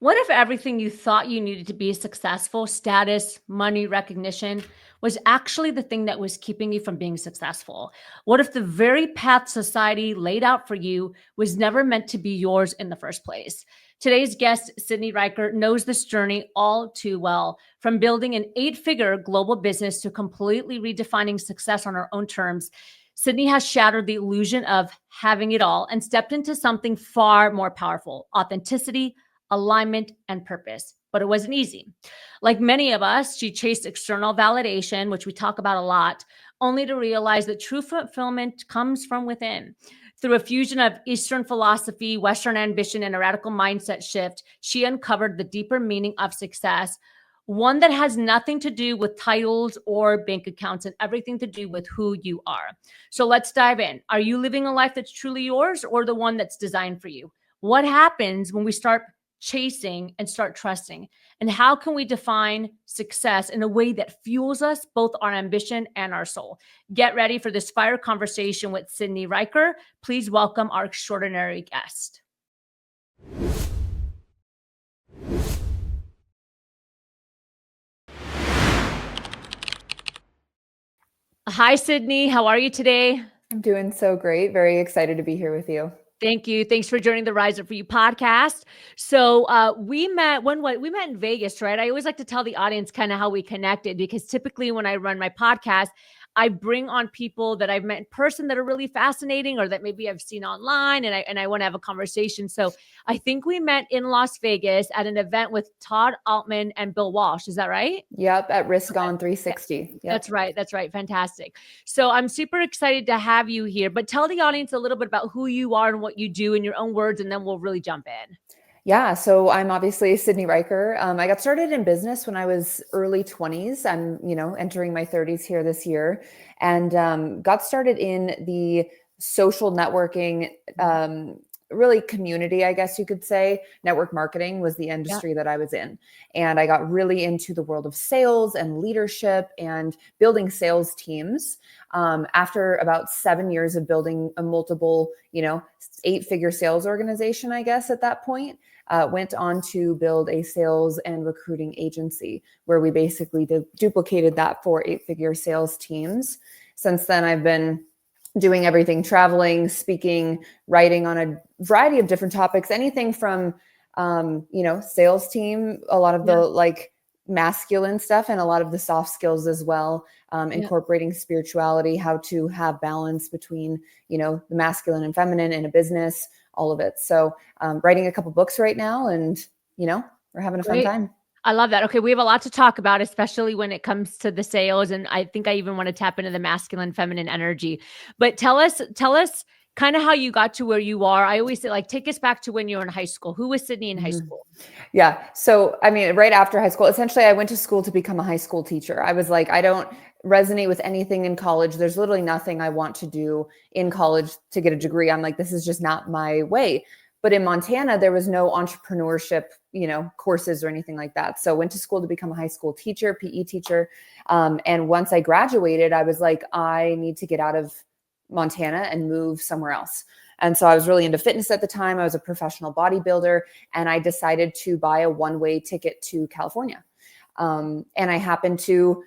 What if everything you thought you needed to be successful, status, money, recognition, was actually the thing that was keeping you from being successful? What if the very path society laid out for you was never meant to be yours in the first place? Today's guest, Sydney Ryker, knows this journey all too well. From building an 8-figure global business to completely redefining success on her own terms, Sydney has shattered the illusion of having it all and stepped into something far more powerful: authenticity, alignment, and purpose. But it wasn't easy. Like many of us, she chased external validation, which we talk about a lot, only to realize that true fulfillment comes from within. Through a fusion of Eastern philosophy, Western ambition, and a radical mindset shift, she uncovered the deeper meaning of success, one that has nothing to do with titles or bank accounts and everything to do with who you are. So let's dive in. Are you living a life that's truly yours or the one that's designed for you? What happens when we start chasing and start trusting? And how can we define success in a way that fuels us, both our ambition and our soul? Get ready for this fire conversation with Sydney Ryker. Please welcome our extraordinary guest. Hi, Sydney. How are you today? I'm doing so great. Very excited to be here with you. Thank you. Thanks for joining the Rise Up For You podcast. So we met we met in Vegas, right? I always like to tell the audience kind of how we connected, because typically when I run my podcast, I bring on people that I've met in person that are really fascinating, or that maybe I've seen online, and I want to have a conversation. So I think we met in Las Vegas at an event with Todd Altman and Bill Walsh. Is that right? Yep, at Risk On 360. Yep. That's right. That's right. Fantastic. So I'm super excited to have you here, but tell the audience a little bit about who you are and what you do in your own words, and then we'll really jump in. Yeah, so I'm obviously Sydney Ryker. I got started in business when I was early 20s. I'm, entering my 30s here this year, and got started in the social networking, really community, I guess you could say. Network marketing was the industry that I was in. And I got really into the world of sales and leadership and building sales teams. After about 7 years of building a multiple, 8-figure sales organization, I guess at that point, went on to build a sales and recruiting agency where we basically duplicated that for 8-figure sales teams. Since then, I've been doing everything: traveling, speaking, writing on a variety of different topics, anything from, sales team, a lot of the masculine stuff, and a lot of the soft skills as well, incorporating spirituality, how to have balance between, the masculine and feminine in a business, all of it. So writing a couple books right now, and, we're having a fun time. I love that. Okay, we have a lot to talk about, especially when it comes to the sales. And I think I even want to tap into the masculine, feminine energy. But tell us kind of how you got to where you are. I always say, take us back to when you were in high school. Who was Sydney in high school? Yeah. So, right after high school, essentially I went to school to become a high school teacher. I was like, I don't resonate with anything in college. There's literally nothing I want to do in college to get a degree. I'm like, this is just not my way. But in Montana, there was no entrepreneurship, courses or anything like that. So went to school to become a high school teacher, PE teacher. And once I graduated, I was like, I need to get out of Montana and move somewhere else. And so I was really into fitness at the time. I was a professional bodybuilder, and I decided to buy a one-way ticket to California. And I happened to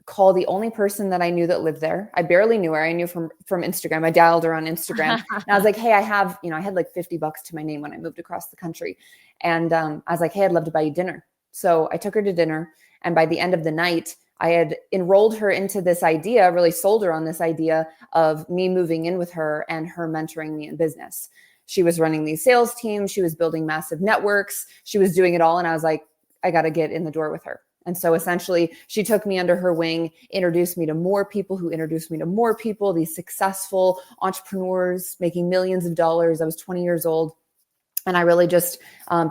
call the only person that I knew that lived there. I barely knew her. I knew from Instagram. I dialed her on Instagram. And I was like, hey, I had like $50 to my name when I moved across the country. And I was like, hey, I'd love to buy you dinner. So I took her to dinner. And by the end of the night, I had enrolled her into this idea, really sold her on this idea of me moving in with her and her mentoring me in business. She was running these sales teams. She was building massive networks. She was doing it all. And I was like, I got to get in the door with her. And so essentially she took me under her wing, introduced me to more people who introduced me to more people, these successful entrepreneurs making millions of dollars. I was 20 years old, and I really just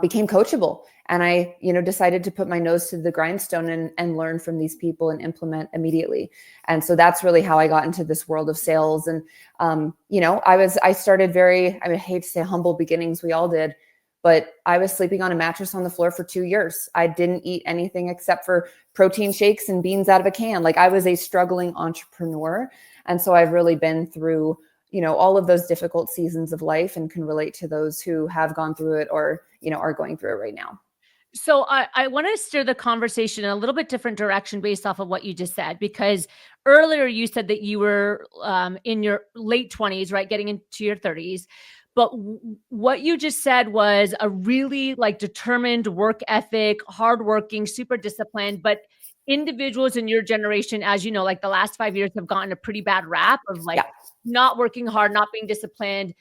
became coachable. And I, decided to put my nose to the grindstone and learn from these people and implement immediately. And so that's really how I got into this world of sales. And, I started I hate to say humble beginnings. We all did. But I was sleeping on a mattress on the floor for 2 years. I didn't eat anything except for protein shakes and beans out of a can. I was a struggling entrepreneur. And so I've really been through, all of those difficult seasons of life, and can relate to those who have gone through it or, are going through it right now. So I want to steer the conversation in a little bit different direction based off of what you just said, because earlier you said that you were in your late 20s, right? Getting into your 30s. But what you just said was a really like determined work ethic, hardworking, super disciplined. But individuals in your generation, as you know, like the last 5 years have gotten a pretty bad rap of like Yeah. not working hard, not being disciplined,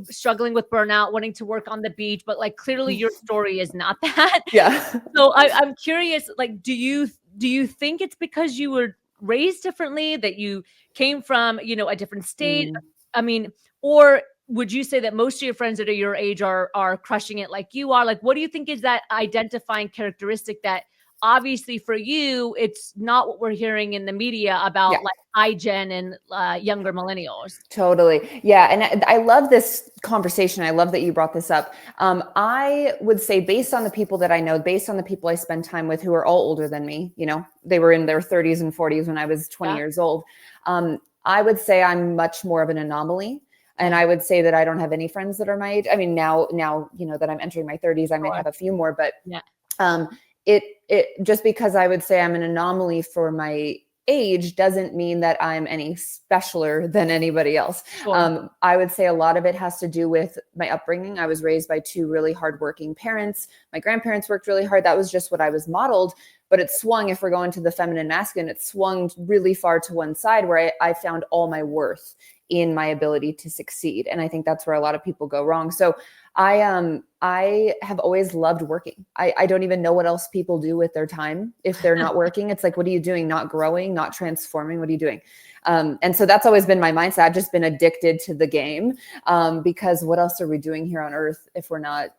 struggling with burnout, wanting to work on the beach, but like clearly your story is not that. Yeah. So I'm curious, like, do you think it's because you were raised differently, that you came from, a different state? Mm. I mean, or would you say that most of your friends that are your age are crushing it like you are? Like, what do you think is that identifying characteristic that obviously for you, it's not what we're hearing in the media Yeah. about like iGen and younger millennials? Totally. Yeah. And I love this conversation. I love that you brought this up. I would say, based on the people that I know, based on the people I spend time with who are all older than me, they were in their 30s and 40s when I was 20 Yeah. years old. I would say I'm much more of an anomaly. And Yeah. I would say that I don't have any friends that are my age. I mean, now, that I'm entering my 30s, I might Sure. have a few more, but Yeah. um, it just because I would say I'm an anomaly for my age doesn't mean that I'm any specialer than anybody else. Sure. I would say a lot of it has to do with my upbringing. I was raised by two really hardworking parents. My grandparents worked really hard. That was just what I was modeled. But it swung, if we're going to the feminine masculine, it swung really far to one side where I found all my worth in my ability to succeed. And I think that's where a lot of people go wrong. So I have always loved working. I don't even know what else people do with their time if they're not working. It's like, what are you doing? Not growing, not transforming. What are you doing? And so that's always been my mindset. I've just been addicted to the game because what else are we doing here on earth if we're not,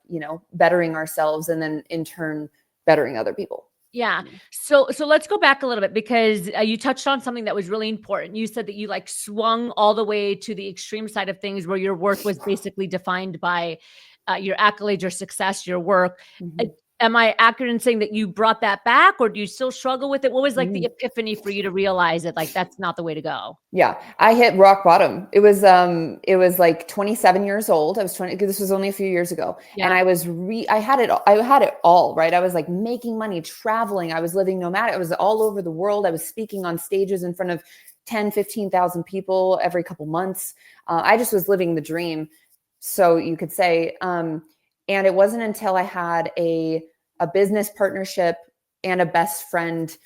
bettering ourselves and then in turn bettering other people? Yeah. So let's go back a little bit, because you touched on something that was really important. You said that you like swung all the way to the extreme side of things where your worth was basically defined by your accolades, your success, your work. Mhm. Am I accurate in saying that you brought that back, or do you still struggle with it? What was like the Mhm. epiphany for you to realize that like that's not the way to go? Yeah, I hit rock bottom. It was like 27 years old. I was 20, this was only a few years ago. And Yeah. I had it all, right? I was like making money, traveling. I was living nomadic. I was all over the world. I was speaking on stages in front of 10, 15,000 people every couple months. I just was living the dream. So you could say, and it wasn't until I had a business partnership and a best friend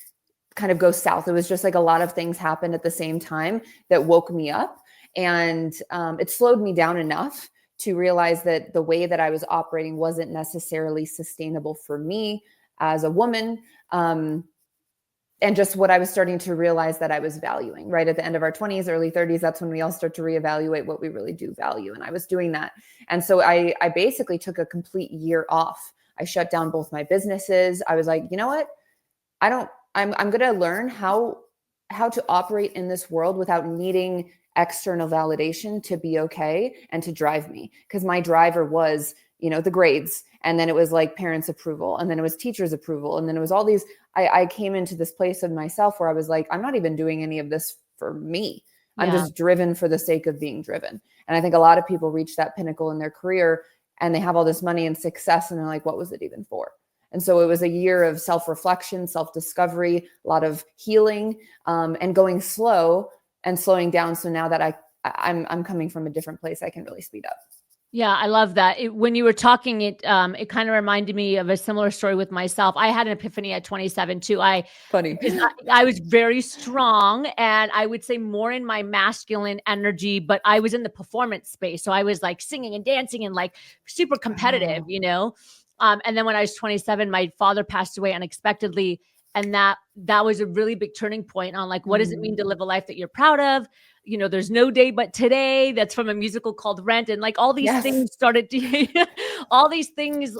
kind of go south. It was just like a lot of things happened at the same time that woke me up. And it slowed me down enough to realize that the way that I was operating wasn't necessarily sustainable for me as a woman. And just what I was starting to realize that I was valuing, right? At the end of our 20s, early 30s, that's when we all start to reevaluate what we really do value. And I was doing that. And so I basically took a complete year off. I shut down both my businesses. I was like, you know what? I'm going to learn how to operate in this world without needing external validation to be okay and to drive me. Because my driver was, the grades. And then it was like parents' approval. And then it was teachers' approval. And then it was all these, I came into this place of myself where I was like, I'm not even doing any of this for me. I'm Yeah. just driven for the sake of being driven. And I think a lot of people reach that pinnacle in their career and they have all this money and success. And they're like, what was it even for? And so it was a year of self-reflection, self-discovery, a lot of healing, and going slow and slowing down. So now that I'm coming from a different place, I can really speed up. Yeah, I love that. When you were talking, it kind of reminded me of a similar story with myself. I had an epiphany at 27 too. Funny. Because I was very strong, and I would say more in my masculine energy, but I was in the performance space. So I was like singing and dancing and like super competitive, Oh, And then when I was 27, my father passed away unexpectedly. And that was a really big turning point on like, what does it mean to live a life that you're proud of? There's no day but today. That's from a musical called Rent. And like all these yes. things started to, all these things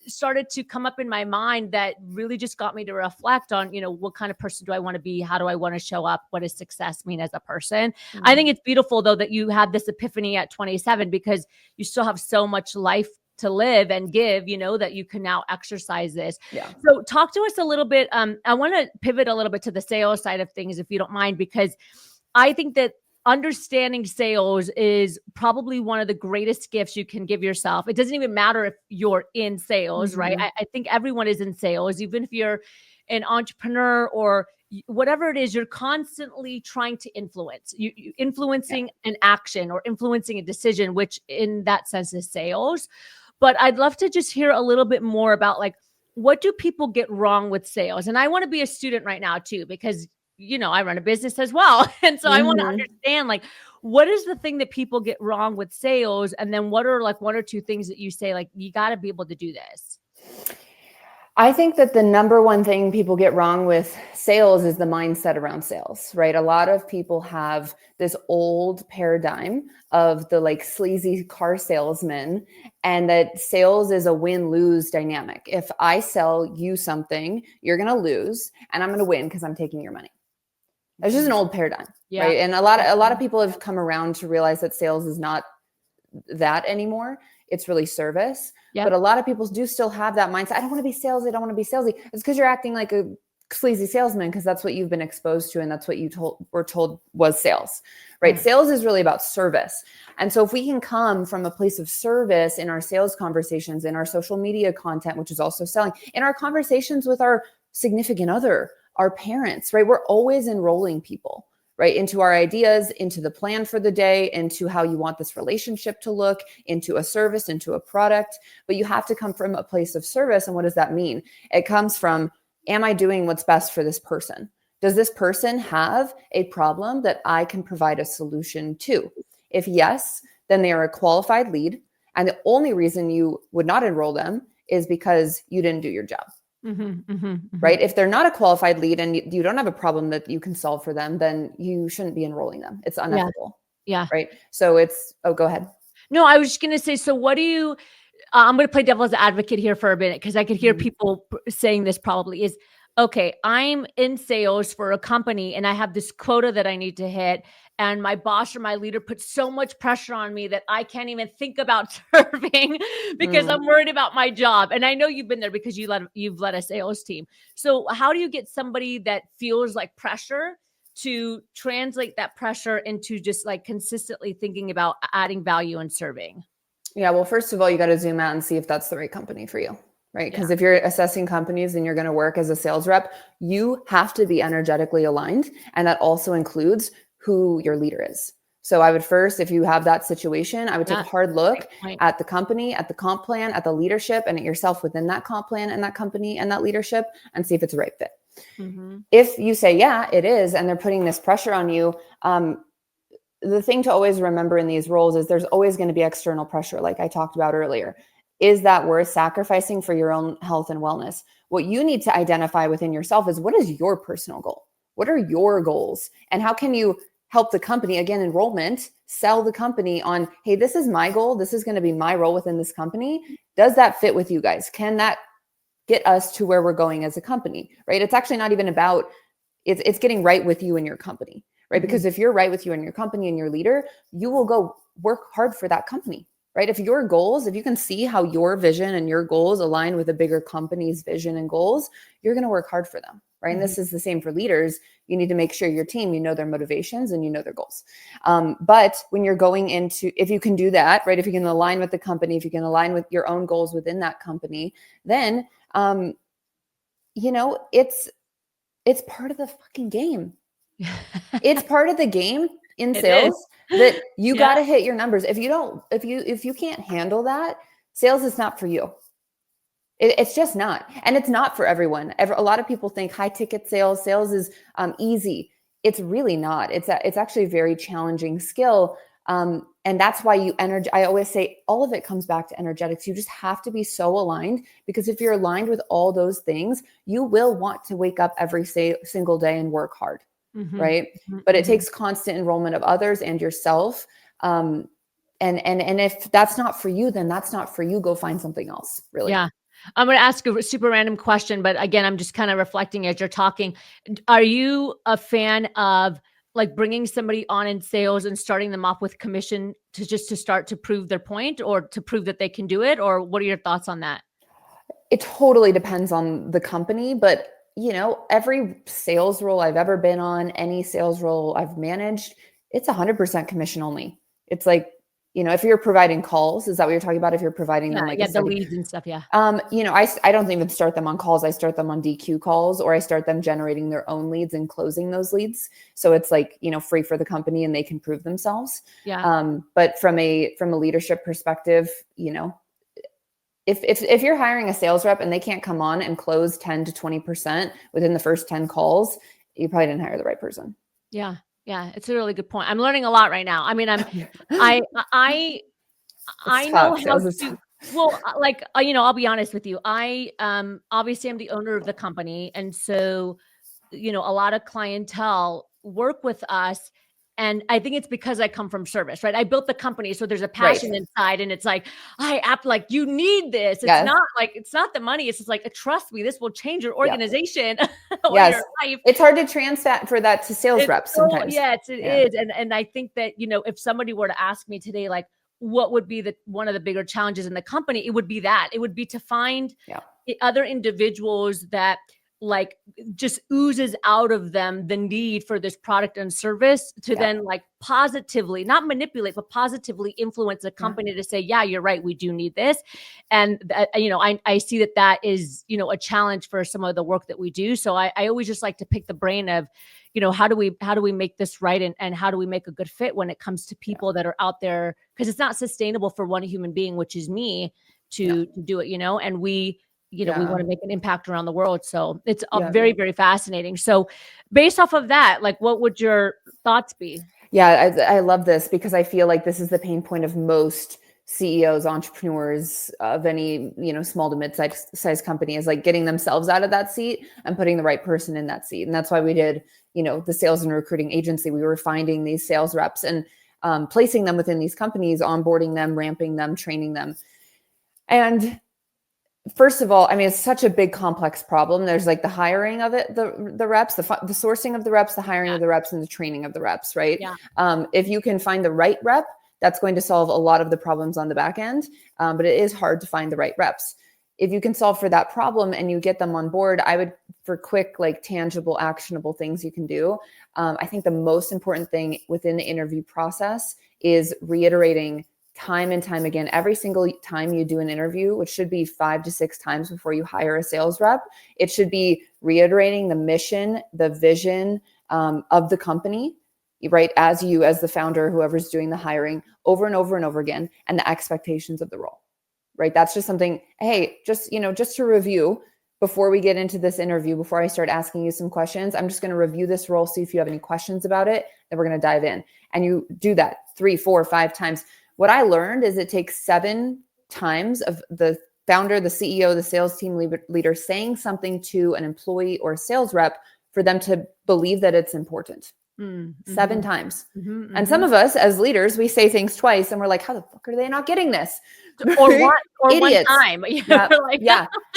started to come up in my mind that really just got me to reflect on, what kind of person do I want to be? How do I want to show up? What does success mean as a person? I think it's beautiful though, that you had this epiphany at 27, because you still have so much life to live and give, that you can now exercise this. Yeah. So talk to us a little bit. I want to pivot a little bit to the sales side of things, if you don't mind, because I think that understanding sales is probably one of the greatest gifts you can give yourself. It doesn't even matter if you're in sales, right? I think everyone is in sales, even if you're an entrepreneur or whatever it is, you're constantly trying to influence. You influencing an action or influencing a decision, which in that sense is sales. But I'd love to just hear a little bit more about like, what do people get wrong with sales? And I want to be a student right now too, because I run a business as well. And so I want to understand like, what is the thing that people get wrong with sales? And then what are like one or two things that you say, like, you got to be able to do this? I think that the number one thing people get wrong with sales is the mindset around sales, right? A lot of people have this old paradigm of the like sleazy car salesman, and that sales is a win-lose dynamic. If I sell you something, you're going to lose and I'm going to win because I'm taking your money. That's just an old paradigm, right? And a lot of people have come around to realize that sales is not that anymore. It's really service. But a lot of people do still have that mindset. I don't want to be salesy. I don't want to be salesy. It's because you're acting like a sleazy salesman because that's what you've been exposed to. And that's what you were told was sales, right? Sales is really about service. And so if we can come from a place of service in our sales conversations, in our social media content, which is also selling, in our conversations with our significant other, our parents, right? We're always enrolling people, right? Into our ideas, into the plan for the day, into how you want this relationship to look, into a service, into a product. But you have to come from a place of service. And what does that mean? It comes from, am I doing what's best for this person? Does this person have a problem that I can provide a solution to? If yes, then they are a qualified lead. And the only reason you would not enroll them is because you didn't do your job. Right? If they're not a qualified lead and you don't have a problem that you can solve for them, then you shouldn't be enrolling them. It's unethical. Right? So go ahead. No, I was just going to say, so what do you, I'm going to play devil's advocate here for a minute because I could hear people saying this probably is, okay, I'm in sales for a company and I have this quota that I need to hit. And my boss or my leader puts so much pressure on me that I can't even think about serving because I'm worried about my job. And I know you've been there because you've led a sales team. So how do you get somebody that feels like pressure to translate that pressure into just like consistently thinking about adding value and serving? Yeah, well, first of all, you got to zoom out and see if that's the right company for you, right? Because if you're assessing companies and you're going to work as a sales rep, you have to be energetically aligned. And that also includes who your leader is. So I would first, if you have that situation, I would take a hard look at the company, at the comp plan, at the leadership, and at yourself within that comp plan and that company and that leadership, and see if it's the right fit. If you say, yeah, it is, and they're putting this pressure on you, the thing to always remember in these roles is there's always going to be external pressure, like I talked about earlier. Is that worth sacrificing for your own health and wellness? What you need to identify within yourself is, what is your personal goal? What are your goals? And how can you help the company, again, enrollment, sell the company on, hey, this is my goal. This is going to be my role within this company. Does that fit with you guys? Can that get us to where we're going as a company, right? It's actually not even about, it's getting right with you and your company, right? Because if you're right with you and your company and your leader, you will go work hard for that company, right? If your goals, if you can see how your vision and your goals align with a bigger company's vision and goals, you're going to work hard for them, right? And this is the same for leaders. You need to make sure your team, you know their motivations and you know their goals. But when you're going into, if you can do that, right? If you can align with the company, if you can align with your own goals within that company, then, it's part of the fucking game. It's part of the game in sales that you got to hit your numbers. If you can't handle that, sales is not for you. It's just not. And it's not for everyone. A lot of people think high ticket sales is easy. It's really not. It's actually a very challenging skill. And that's why I always say all of it comes back to energetics. You just have to be so aligned, because if you're aligned with all those things, you will want to wake up every single day and work hard. Right. But it takes constant enrollment of others and yourself. And if that's not for you, then that's not for you. Go find something else. Really. Yeah. I'm going to ask a super random question, but again, I'm just kind of reflecting as you're talking. Are you a fan of like bringing somebody on in sales and starting them off with commission to start to prove their point or to prove that they can do it? Or what are your thoughts on that? It totally depends on the company, but every sales role I've ever been on, any sales role I've managed, It's 100% commission only. It's like, if you're providing calls, is that what you're talking about? If you're providing them like the leads and stuff. Yeah. I don't even start them on calls. I start them on DQ calls, or I start them generating their own leads and closing those leads. So it's like, free for the company and they can prove themselves. Yeah. But from a leadership perspective, if you're hiring a sales rep and they can't come on and close 10 to 20% within the first 10 calls, you probably didn't hire the right person. Yeah. Yeah. It's a really good point. I'm learning a lot right now. I mean, I know how to, well, I'll be honest with you. Obviously I'm the owner of the company. And so, a lot of clientele work with us. And I think it's because I come from service, right? I built the company. So there's a passion inside, and it's like, you need this. It's not the money. It's just like, trust me, this will change your organization or your life. It's hard to transfer that to sales reps sometimes. Yes, it is. And I think that, if somebody were to ask me today, like, what would be one of the bigger challenges in the company, it would be that. It would be to find other individuals that like just oozes out of them the need for this product and service to then like positively, not manipulate, but positively influence the company to say, yeah, you're right, we do need this. And I see that is, a challenge for some of the work that we do. So I always just like to pick the brain of, how do we make this right? And how do we make a good fit when it comes to people that are out there? Because it's not sustainable for one human being, which is me, to do it, and we want to make an impact around the world. So it's very, very fascinating. So based off of that, like, what would your thoughts be? Yeah, I love this because I feel like this is the pain point of most CEOs, entrepreneurs of any, small to mid-sized company, is like getting themselves out of that seat and putting the right person in that seat. And that's why we did, the sales and recruiting agency. We were finding these sales reps and placing them within these companies, onboarding them, ramping them, training them. And first of all, I mean, it's such a big, complex problem. There's like the hiring of it, the reps, the sourcing of the reps, the hiring of the reps, and the training of the reps, right? Yeah. If you can find the right rep, that's going to solve a lot of the problems on the back end. But it is hard to find the right reps. If you can solve for that problem and you get them on board, I would, for quick, like tangible, actionable things you can do. I think the most important thing within the interview process is reiterating time and time again, every single time you do an interview, which should be 5 to 6 times before you hire a sales rep, it should be reiterating the mission, the vision of the company, right? As the founder, whoever's doing the hiring, over and over and over again, and the expectations of the role, right? That's just something, hey, just to review before we get into this interview, before I start asking you some questions, I'm just going to review this role, see if you have any questions about it, then we're going to dive in. And you do that 3, 4, 5 times. What I learned is it takes 7 times of the founder, the CEO, the sales team leader saying something to an employee or a sales rep for them to believe that it's important. 7 times. And some of us as leaders, we say things twice and we're like, how the fuck are they not getting this? Or one time.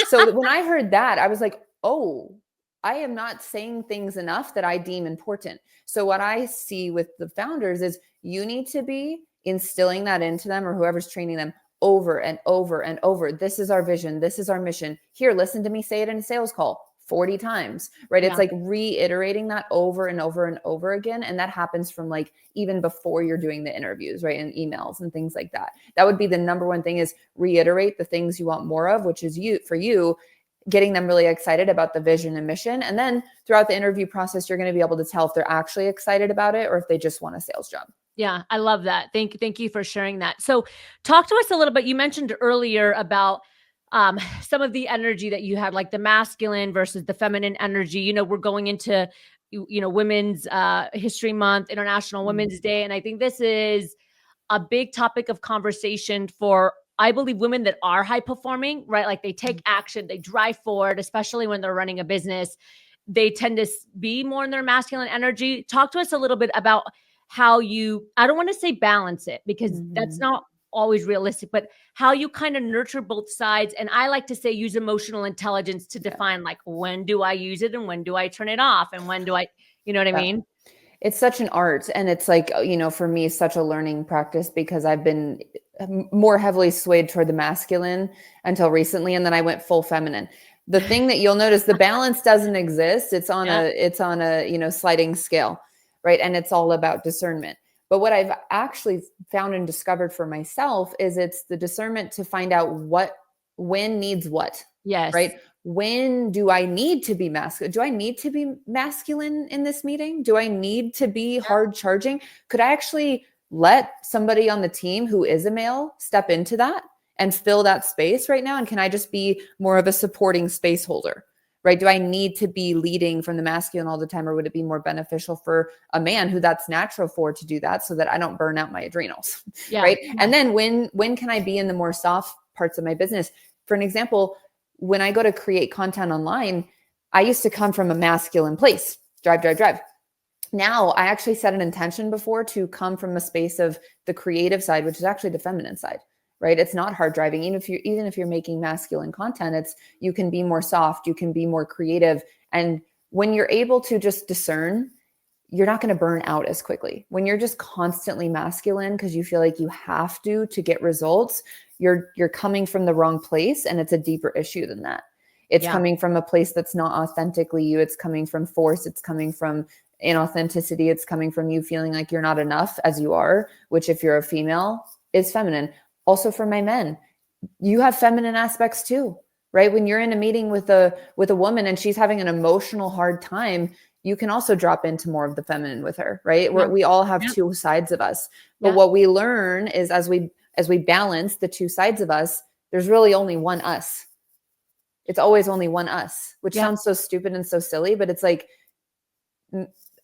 So when I heard that, I was like, oh, I am not saying things enough that I deem important. So what I see with the founders is you need to be instilling that into them, or whoever's training them, over and over and over. This is our vision. This is our mission. Here, listen to me say it in a sales call 40 times, right? It's like reiterating that over and over and over again. And that happens from like even before you're doing the interviews, right? And emails and things like that. That would be the number one thing, is reiterate the things you want more of, which is getting them really excited about the vision and mission. And then throughout the interview process, you're going to be able to tell if they're actually excited about it or if they just want a sales job. Yeah, I love that. Thank you for sharing that. So talk to us a little bit. You mentioned earlier about some of the energy that you had, like the masculine versus the feminine energy. We're going into, Women's History Month, International Women's Day. And I think this is a big topic of conversation for, I believe, women that are high performing, right? Like they take action, they drive forward, especially when they're running a business. They tend to be more in their masculine energy. Talk to us a little bit about how I don't want to say balance it, because that's not always realistic, but how you kind of nurture both sides. And I like to say use emotional intelligence to define, like, when do I use it and when do I turn it off? And when do I, you know what I mean? It's such an art. And it's like, for me, such a learning practice, because I've been more heavily swayed toward the masculine until recently. And then I went full feminine. The thing that you'll notice, the balance doesn't exist. It's on a sliding scale. Right. And it's all about discernment. But what I've actually found and discovered for myself is it's the discernment to find out when needs what, Yes. right? When do I need to be masculine? Do I need to be masculine in this meeting? Do I need to be hard charging? Could I actually let somebody on the team who is a male step into that and fill that space right now? And can I just be more of a supporting space holder? Right? Do I need to be leading from the masculine all the time, or would it be more beneficial for a man who that's natural for to do that so that I don't burn out my adrenals? Yeah. Right? And then when can I be in the more soft parts of my business? For an example, when I go to create content online, I used to come from a masculine place, drive. Now I actually set an intention before to come from a space of the creative side, which is actually the feminine side, right? It's not hard driving. Even if you're making masculine content, you can be more soft, you can be more creative. And when you're able to just discern, you're not going to burn out as quickly. When you're just constantly masculine because you feel like you have to get results, you're coming from the wrong place, and it's a deeper issue than that. It's coming from a place that's not authentically you. It's coming from force. It's coming from inauthenticity. It's coming from you feeling like you're not enough as you are, which if you're a female is feminine. Also for my men, you have feminine aspects too, right? When you're in a meeting with a woman and she's having an emotional hard time, you can also drop into more of the feminine with her, right? Yeah. We all have two sides of us. But what we learn is as we balance the two sides of us, there's really only one us. It's always only one us, which sounds so stupid and so silly, but it's like,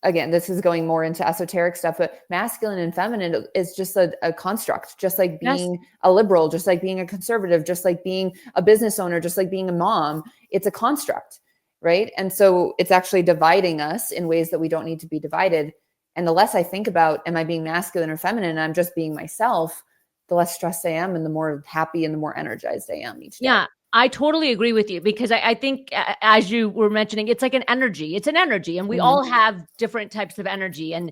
again, this is going more into esoteric stuff, but masculine and feminine is just a construct, just like being a liberal, just like being a conservative, just like being a business owner, just like being a mom. It's a construct, right? And so it's actually dividing us in ways that we don't need to be divided. And the less I think about, am I being masculine or feminine, and I'm just being myself, the less stressed I am and the more happy and the more energized I am each day. Yeah. I totally agree with you because I think as you were mentioning, it's like an energy. It's an energy, and we all have different types of energy, and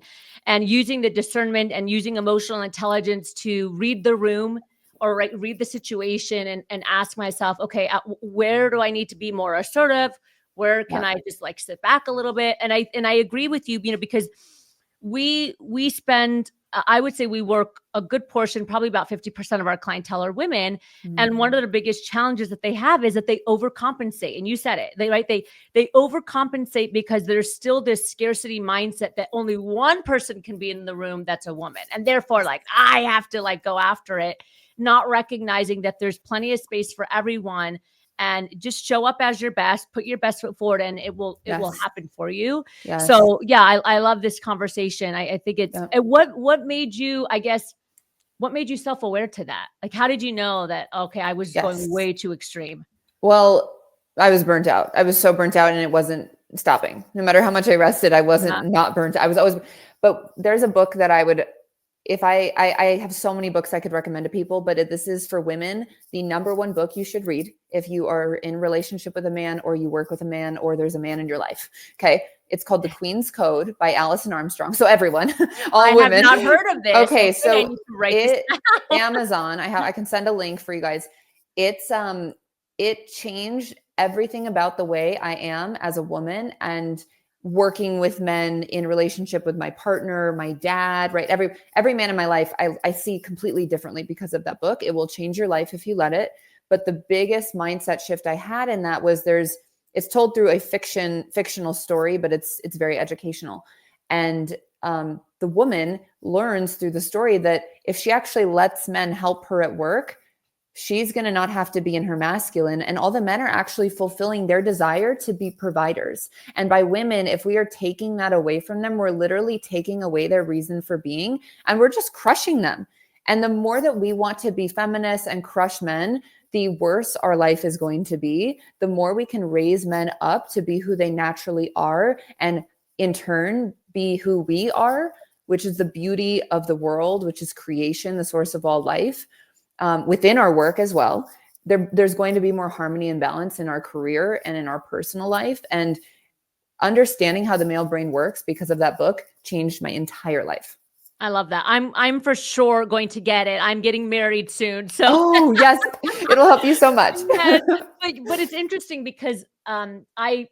using the discernment and using emotional intelligence to read the room or read the situation and ask myself, okay, where do I need to be more assertive? Where can I just like sit back a little bit? And I agree with you, because we spend, I would say we work a good portion, probably about 50% of our clientele are women. And one of the biggest challenges that they have is that they overcompensate. And you said it, they overcompensate because there's still this scarcity mindset that only one person can be in the room that's a woman. And therefore, like, I have to like go after it, not recognizing that there's plenty of space for everyone. And just show up as your best, put your best foot forward, and it will happen for you. Yes. So yeah, I love this conversation. I think it's what made you, I guess, what made you self-aware to that? Like, how did you know that, okay, I was going way too extreme? Well, I was burnt out. I was so burnt out, and it wasn't stopping. No matter how much I rested, I wasn't not burnt. I was always, but there's a book that I would, if I have so many books I could recommend to people, but this is for women. The number one book you should read if you are in relationship with a man, or you work with a man, or there's a man in your life. Okay. It's called The Queen's Code by Alison Armstrong. So everyone, all women. I have not heard of this. Okay. So Amazon, I can send a link for you guys. It changed everything about the way I am as a woman and working with men in relationship with my partner, my dad, right? Every man in my life, I see completely differently because of that book. It will change your life if you let it. But the biggest mindset shift I had in that was it's told through a fictional story, but it's very educational. And the woman learns through the story that if she actually lets men help her at work, she's going to not have to be in her masculine, and all the men are actually fulfilling their desire to be providers. And by women, if we are taking that away from them, we're literally taking away their reason for being, and we're just crushing them. And the more that we want to be feminists and crush men, the worse our life is going to be. The more we can raise men up to be who they naturally are, and in turn be who we are, which is the beauty of the world, which is creation, the source of all life. Within our work as well, there's going to be more harmony and balance in our career and in our personal life. And understanding how the male brain works because of that book changed my entire life. I love that. I'm for sure going to get it. I'm getting married soon. So yes, it'll help you so much. Yes, but it's interesting because I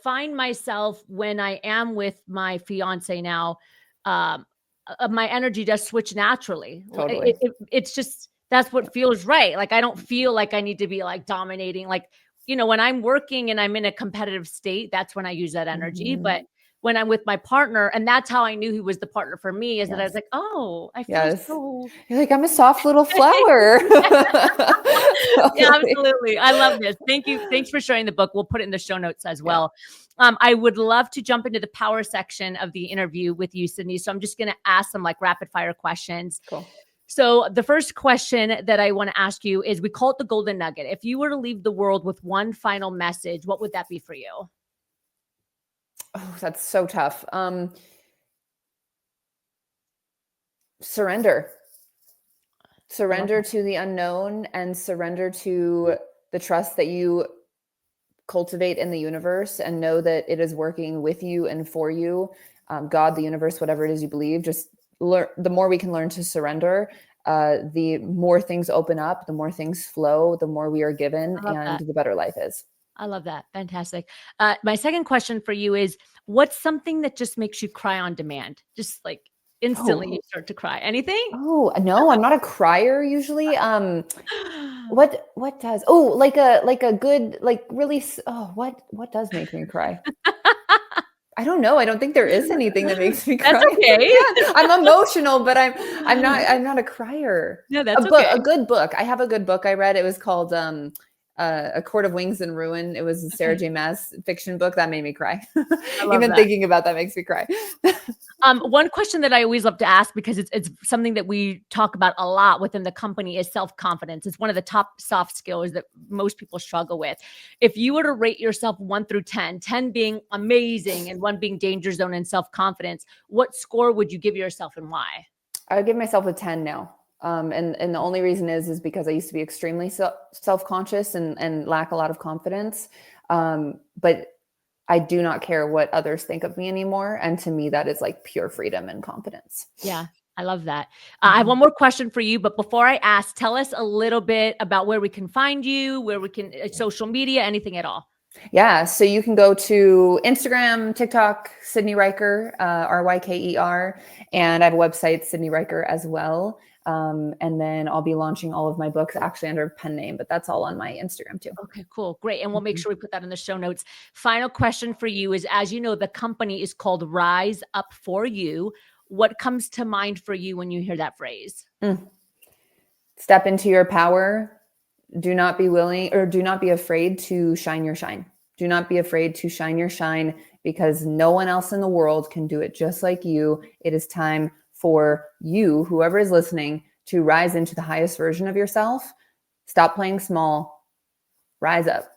find myself when I am with my fiance now, my energy does switch naturally. Totally. It's just, that's what feels right. Like, I don't feel like I need to be like dominating. Like, when I'm working and I'm in a competitive state, that's when I use that energy. But when I'm with my partner, and that's how I knew he was the partner for me, is that I was like, oh, I feel Yes. so. You're like, I'm a soft little flower. Yeah, absolutely. I love this. Thank you. Thanks for sharing the book. We'll put it in the show notes as well. I would love to jump into the power section of the interview with you, Sydney. So I'm just going to ask some like rapid fire questions. Cool. So the first question that I want to ask you is, we call it the golden nugget. If you were to leave the world with one final message, what would that be for you? Oh, that's so tough. Surrender. Surrender to the unknown, and surrender to the trust that you cultivate in the universe, and know that it is working with you and for you. God, the universe, whatever it is you believe, just learn. The more we can learn to surrender, the more things open up, the more things flow, the more we are given, and the better life is. I love that. Fantastic. My second question for you is, what's something that just makes you cry on demand? Just like instantly you start to cry. Anything? Oh, no, I'm not a crier usually. What does, like a good, like really, what does make me cry? I don't know. I don't think there is anything that makes me cry. That's okay. Yeah, I'm emotional, but I'm not a crier. No, that's okay. A good book. I have a good book I read. It was called A Court of Wings and Ruin. It was a Sarah J. Maas fiction book that made me cry. Even thinking about that makes me cry. One question that I always love to ask, because it's something that we talk about a lot within the company, is self-confidence. It's one of the top soft skills that most people struggle with. If you were to rate yourself 1 through 10, 10 being amazing and 1 being danger zone and self-confidence, what score would you give yourself and why? I would give myself a 10 now. And the only reason is because I used to be extremely self-conscious and lack a lot of confidence. But I do not care what others think of me anymore. And to me, that is like pure freedom and confidence. Yeah, I love that. I have one more question for you, but before I ask, tell us a little bit about where we can find you, where we can, social media, anything at all. Yeah, so you can go to Instagram, TikTok, Sydney Ryker, Ryker, and I have a website, Sydney Ryker, as well. And then I'll be launching all of my books actually under a pen name, but that's all on my Instagram too. Okay, cool. Great. And we'll make sure we put that in the show notes. Final question for you is, as you know, the company is called Rise Up For You. What comes to mind for you when you hear that phrase? Step into your power. Do not be afraid to shine your shine. Do not be afraid to shine your shine, because no one else in the world can do it just like you. It is time for you, whoever is listening, to rise into the highest version of yourself. Stop playing small. Rise up.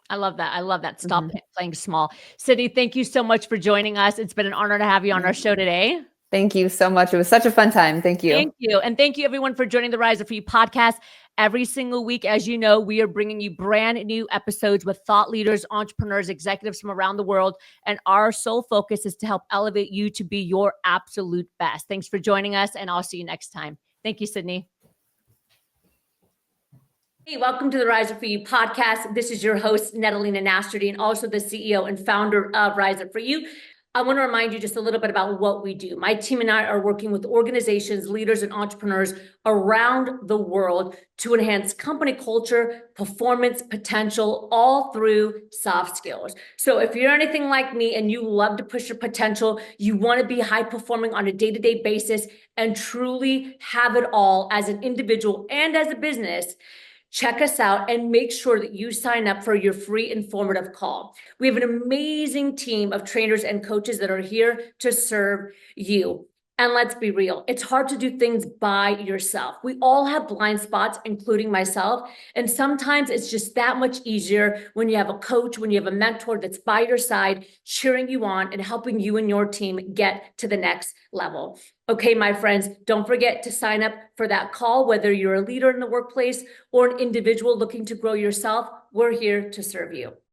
I love that. I love that. Stop playing small. Sydney, thank you so much for joining us. It's been an honor to have you on our show today. Thank you so much. It was such a fun time. Thank you. Thank you. And thank you everyone for joining the Rise Up For You podcast. Every single week, as you know, we are bringing you brand new episodes with thought leaders, entrepreneurs, executives from around the world. And our sole focus is to help elevate you to be your absolute best. Thanks for joining us, and I'll see you next time. Thank you, Sydney. Hey, welcome to the Rise Up For You podcast. This is your host, Nada Lena Nasserdeen, also the CEO and founder of Rise Up For You. I want to remind you just a little bit about what we do. My team and I are working with organizations, leaders, and entrepreneurs around the world to enhance company culture, performance, potential, all through soft skills. So if you're anything like me and you love to push your potential, you want to be high performing on a day-to-day basis and truly have it all as an individual and as a business, check us out and make sure that you sign up for your free informative call. We have an amazing team of trainers and coaches that are here to serve you. And let's be real, it's hard to do things by yourself. We all have blind spots, including myself. And sometimes it's just that much easier when you have a coach, when you have a mentor that's by your side, cheering you on and helping you and your team get to the next level. Okay, my friends, don't forget to sign up for that call, whether you're a leader in the workplace or an individual looking to grow yourself. We're here to serve you.